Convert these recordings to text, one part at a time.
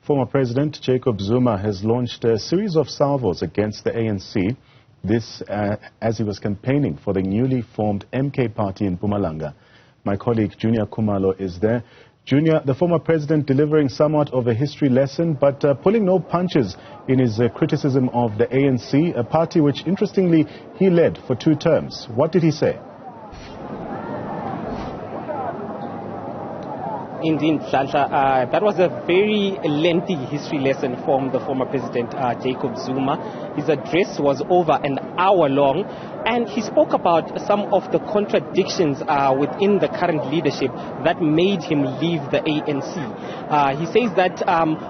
Former President Jacob Zuma has launched a series of salvos against the ANC, this as he was campaigning for the newly formed MK party in Mpumalanga. My colleague Juniour Khumalo is there. Juniour, the former president delivering somewhat of a history lesson, but pulling no punches in his criticism of the ANC, a party which, interestingly, he led for 2 terms. What did he say? Indeed, Shanta, that was a very lengthy history lesson from the former president, Jacob Zuma. His address was over an hour long, and he spoke about some of the contradictions within the current leadership that made him leave the ANC. He says that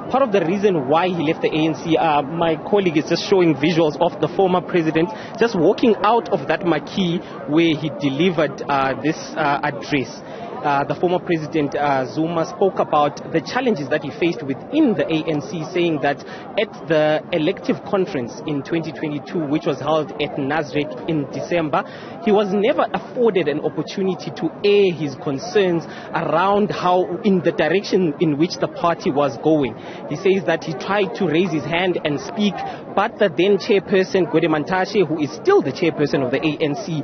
part of the reason why he left the ANC, my colleague is just showing visuals of the former president just walking out of that marquee where he delivered this address. The former president Zuma spoke about the challenges that he faced within the ANC, saying that at the elective conference in 2022, which was held at Newzroom in December, he was never afforded an opportunity to air his concerns around how, in the direction in which the party was going. He says that he tried to raise his hand and speak, but the then chairperson, Mantashe, who is still the chairperson of the ANC,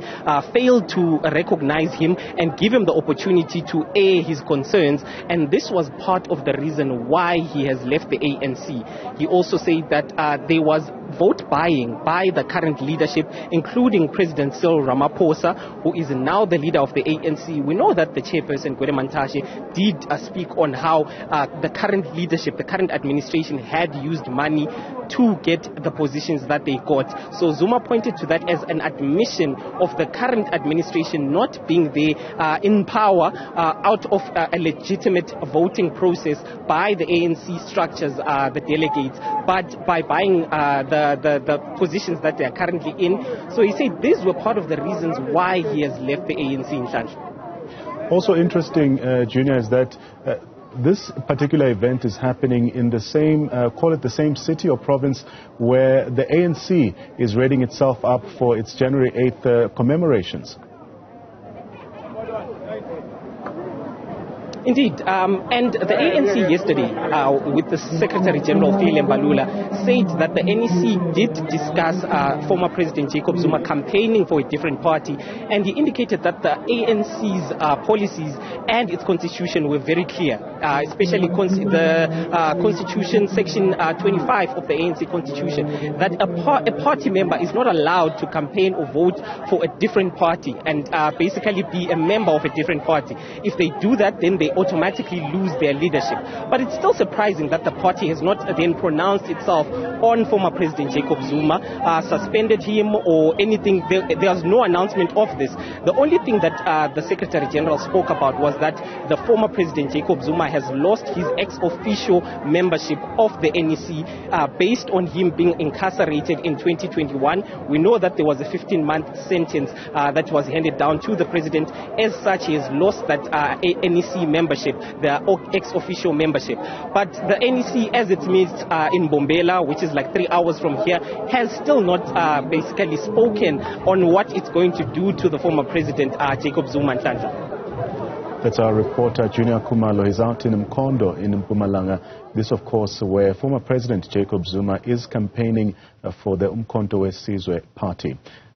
failed to recognize him and give him the opportunity to air his concerns, and this was part of the reason why he has left the ANC. He also said that there was vote buying by the current leadership, including President Cyril Ramaphosa, who is now the leader of the ANC. We know that the chairperson, Mantashe, did speak on how the current leadership, the current administration had used money to get the positions that they got. So Zuma pointed to that as an admission of the current administration not being there in power out of a legitimate voting process by the ANC structures, the delegates, but by buying the positions that they are currently in. So he said these were part of the reasons why he has left the ANC in charge. Also interesting, Juniour, is that this particular event is happening in the same, call it the same city or province where the ANC is readying itself up for its January 8th commemorations. Indeed, and the ANC yesterday, with the Secretary General Phil Mbalula, said that the NEC did discuss former President Jacob Zuma campaigning for a different party, and he indicated that the ANC's policies and its constitution were very clear, especially the Constitution Section 25 of the ANC Constitution, that a party member is not allowed to campaign or vote for a different party and basically be a member of a different party. If they do that, then they automatically lose their leadership. But it's still surprising that the party has not then pronounced itself on former President Jacob Zuma, suspended him or anything. There's no announcement of this. The only thing that the Secretary General spoke about was that the former President Jacob Zuma has lost his ex-officio membership of the NEC based on him being incarcerated in 2021. We know that there was a 15-month sentence that was handed down to the president. As such, he has lost that NEC membership, the ex-official membership. But the NEC, as it meets in Bombela, which is like 3 hours from here, has still not basically spoken on what it's going to do to the former president, Jacob Zuma. That's our reporter, Juniour Khumalo. He's out in Mkhondo in Mpumalanga. This, of course, where former President Jacob Zuma is campaigning for the uMkhonto weSizwe party.